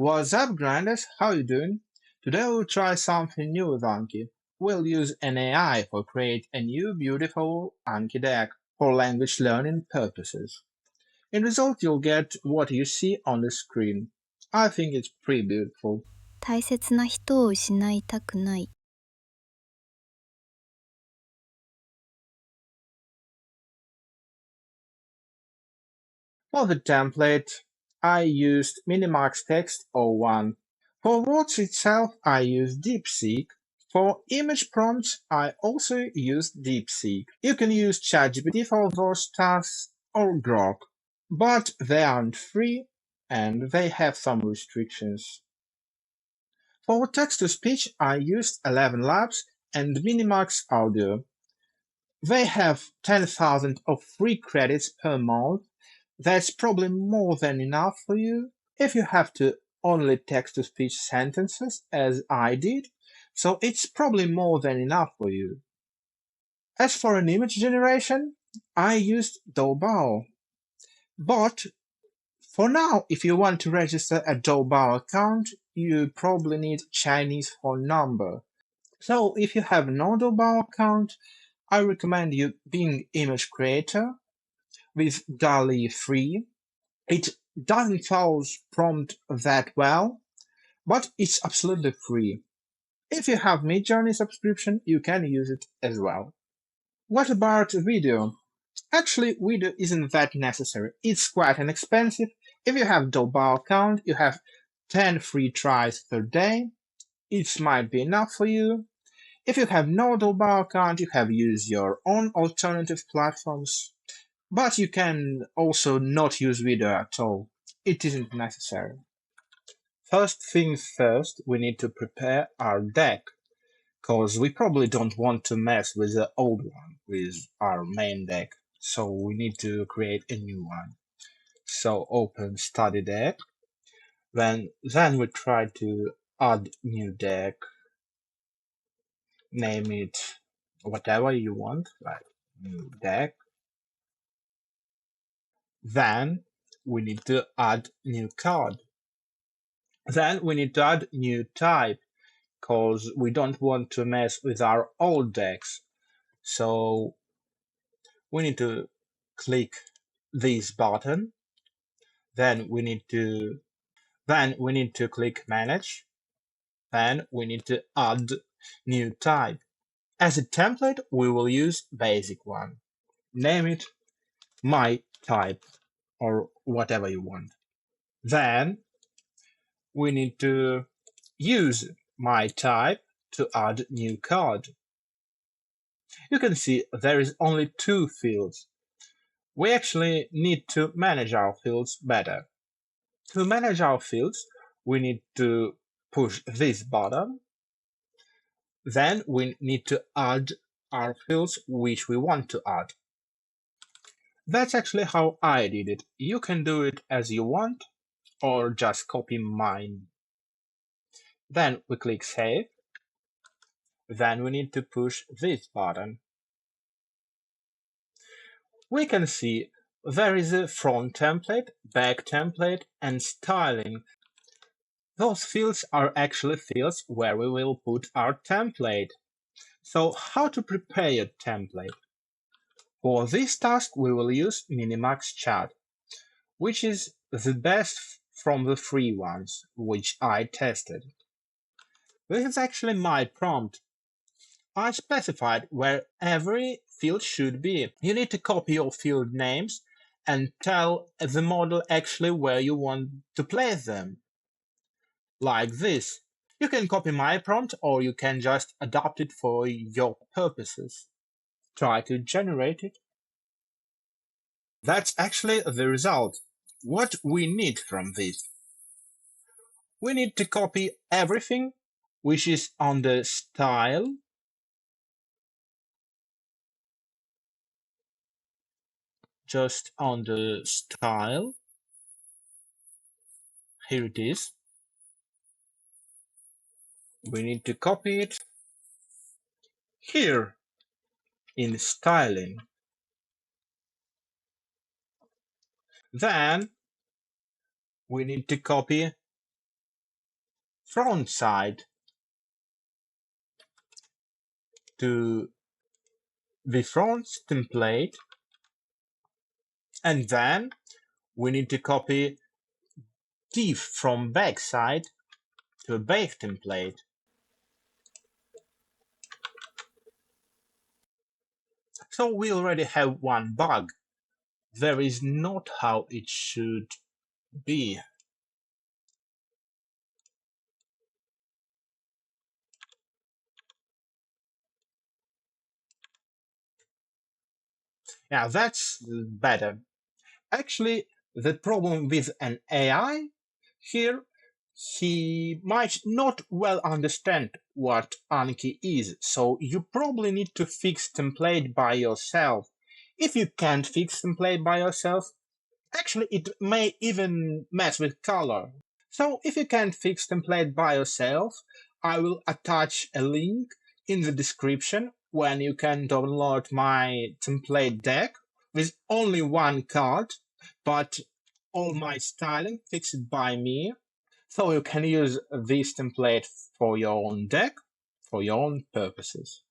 What's up, grinders? How you doing? Today we'll try something new with Anki. We'll use an AI for create a new beautiful Anki deck for language learning purposes. In result, you'll get what you see on the screen. I think it's pretty beautiful. 大切な人を失いたくない。For the template, I used Minimax Text 01. For words itself, I used DeepSeek. For image prompts, I also used DeepSeek. You can use ChatGPT for those tasks or Grok, but they aren't free and they have some restrictions. For text-to-speech, I used 11 Labs and Minimax Audio. They have 10,000 of free credits per month. That's probably more than enough for you if you have to only text-to-speech sentences, as I did, so it's probably more than enough for you. As for an image generation, I used Doubao. But for now, if you want to register a Doubao account, you probably need Chinese phone number. So if you have no Doubao account, I recommend you Bing Image Creator with DALL-E 3. It doesn't follow prompt that well, but it's absolutely free. If you have Midjourney subscription, you can use it as well. What about video? Actually, video isn't that necessary. It's quite inexpensive. If you have Doubao account, you have 10 free tries per day. It might be enough for you. If you have no Doubao account, you have used your own alternative platforms. But you can also not use video at all. It isn't necessary. First things first, we need to prepare our deck, because we probably don't want to mess with the old one, with our main deck. So we need to create a new one. So open study deck. Then we try to add new deck. Name it whatever you want, like new deck. Then we need to add new card. Then we need to add new type, because we don't want to mess with our old decks. So we need to click this button. Then we need to click manage. Then we need to add new type. As a template, we will use basic one. Name it my type or whatever you want. Then we need to use my type to add new card. You can see there is only 2 fields. We actually need to manage our fields better. To manage our fields, we need to push this button. Then we need to add our fields which we want to add. That's actually how I did it. You can do it as you want, or just copy mine. Then we click Save. Then we need to push this button. We can see there is a front template, back template, and styling. Those fields are actually fields where we will put our template. So how to prepare your template? For this task, we will use Minimax Chat, which is the best from the free ones, which I tested. This is actually my prompt. I specified where every field should be. You need to copy your field names and tell the model actually where you want to place them. Like this. You can copy my prompt or you can just adapt it for your purposes. Try to generate it. That's actually the result. What we need from this? We need to copy everything which is on the style, just on the style. Here it is. We need to copy it here in styling. Then we need to copy front side to the front template, and then we need to copy div from back side to a back template. So we already have one bug. There is not how it should be. Yeah, that's better. Actually, the problem with an AI here, he might not well understand what Anki is, so you probably need to fix template by yourself. If you can't fix template by yourself, actually it may even mess with color. So if you can't fix template by yourself, I will attach a link in the description when you can download my template deck with only one card, but all my styling fixed by me. So you can use this template for your own deck, for your own purposes.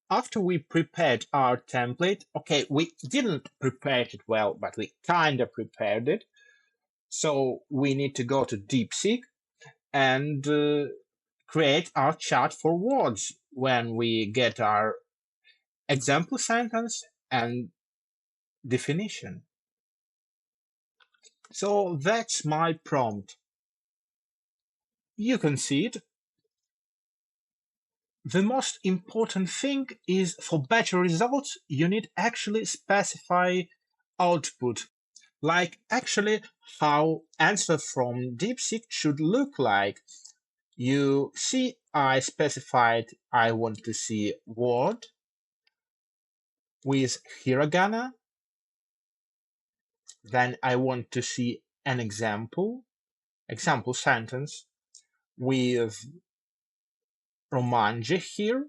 After we prepared our template, okay, we didn't prepare it well, but we kind of prepared it. So we need to go to DeepSeek and create our chart for words when we get our example sentence and definition. So that's my prompt. You can see it. The most important thing is for better results, you need actually specify output, like actually how answer from DeepSeek should look like. You see, I specified I want to see word with hiragana. Then I want to see an example sentence with romanji here.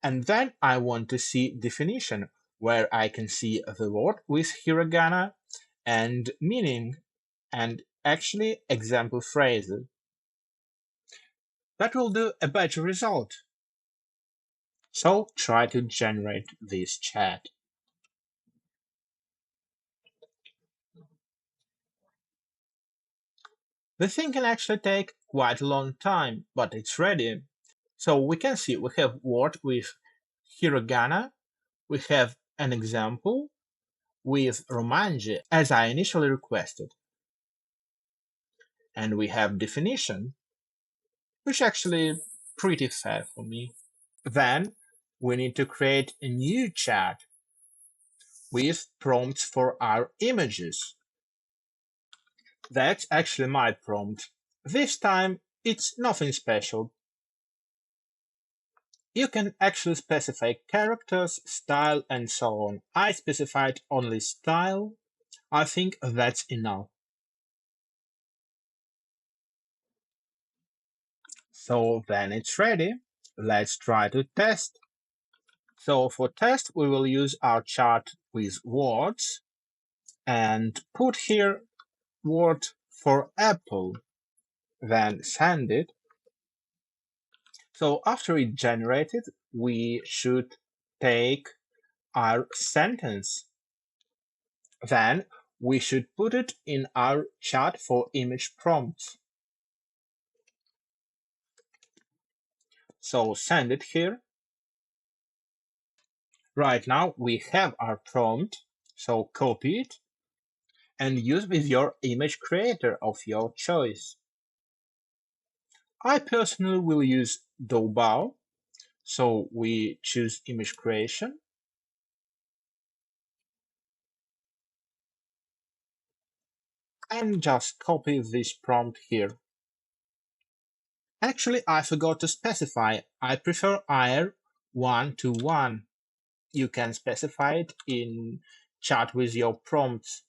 And then I want to see definition where I can see the word with hiragana and meaning and actually example phrases. That will do a better result. So try to generate this chat. The thing can actually take quite a long time, but it's ready. So we can see we have word with hiragana, we have an example with romanji as I initially requested, and we have definition, which actually pretty fair for me. Then we need to create a new chat with prompts for our images. That's actually my prompt. This time it's nothing special. You can actually specify characters, style, and so on. I specified only style. I think that's enough. So then it's ready. Let's try to test. So for test, we will use our chart with words and put here word for apple, then send it. So after it generated, we should take our sentence. Then we should put it in our chart for image prompts. So send it here. Right now we have our prompt, so copy it and use with your image creator of your choice. I personally will use Doubao, so we choose image creation. And just copy this prompt here. Actually, I forgot to specify. I prefer IR 1-to-1. You can specify it in chat with your prompts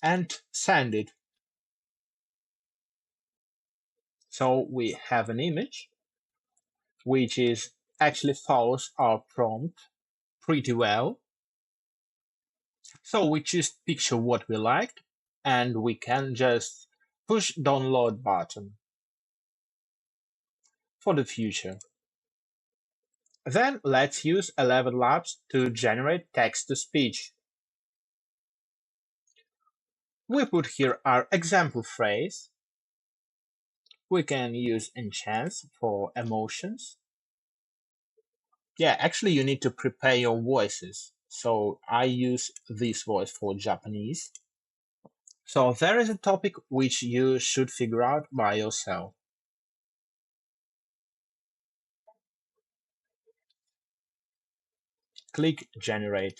and send it. So we have an image which is actually follows our prompt pretty well. So we just picture what we liked and we can just push download button for the future. Then let's use 11 labs to generate text-to-speech. We put here our example phrase. We can use enchants for emotions. Yeah, actually you need to prepare your voices. So I use this voice for Japanese. So there is a topic which you should figure out by yourself. Click generate.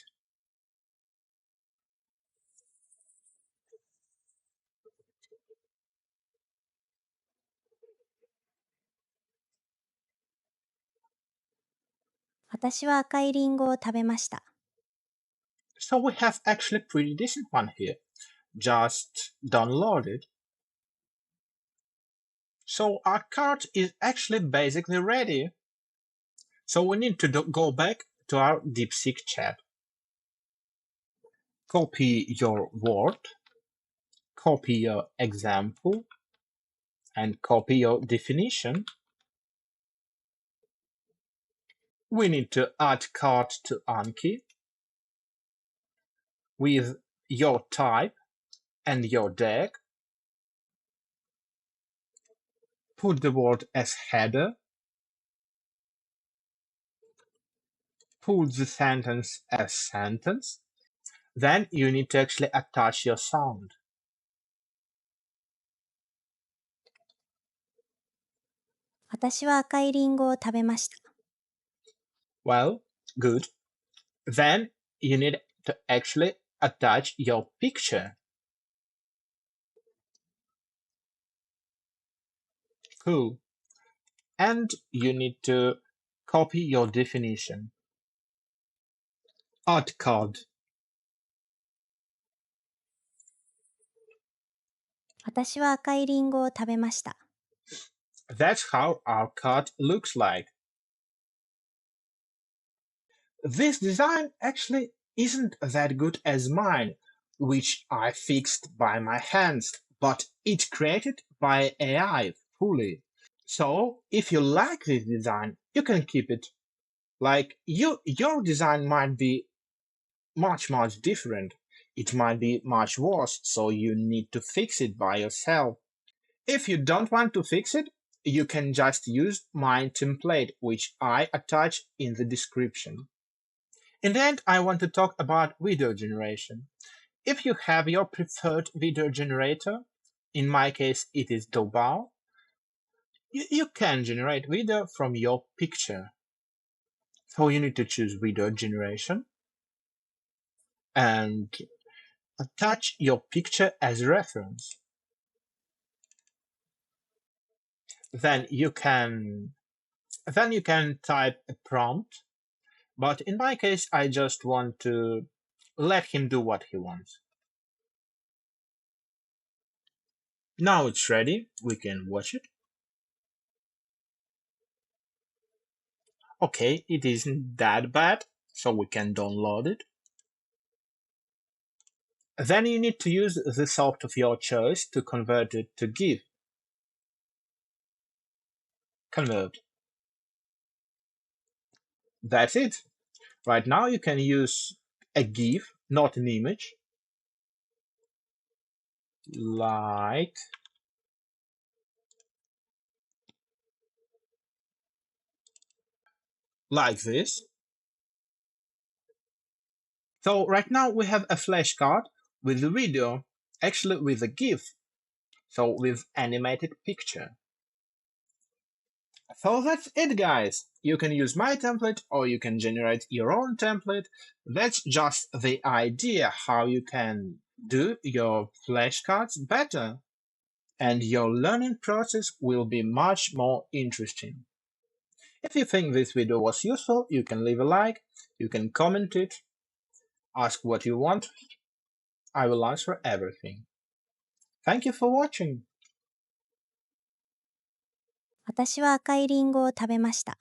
私は赤いリンゴを食べました。So we have actually a pretty decent one here. Just download it. So our card is actually basically ready. So we need to go back to our DeepSeek chat. Copy your word, copy your example, and copy your definition. We need to add card to Anki with your type and your deck. Put the word as header. Put the sentence as sentence. Then you need to actually attach your sound. Well, good. Then you need to actually attach your picture. Cool. And you need to copy your definition. Add card. 私は赤いリンゴを食べました。That's how our card looks like. This design actually isn't that good as mine, which I fixed by my hands, but it's created by AI fully. So if you like this design, you can keep it. Like your design might be much different. It might be much worse, so you need to fix it by yourself. If you don't want to fix it, you can just use my template, which I attach in the description. In the end, I want to talk about video generation. If you have your preferred video generator, in my case it is Doubao, you can generate video from your picture. So you need to choose video generation and attach your picture as reference. Then you can type a prompt, but in my case I just want to let him do what he wants. Now it's ready, we can watch it. Okay, it isn't that bad, so we can download it. Then you need to use the soft of your choice to convert it to GIF. Convert. That's it. Right now you can use a GIF, not an image, like this. So right now we have a flashcard with a video, actually with a GIF, so with animated picture. So that's it, guys. You can use my template or you can generate your own template. That's just the idea how you can do your flashcards better. And your learning process will be much more interesting. If you think this video was useful, you can leave a like, you can comment it, ask what you want. I will answer everything. Thank you for watching. 私は赤いリンゴを食べました。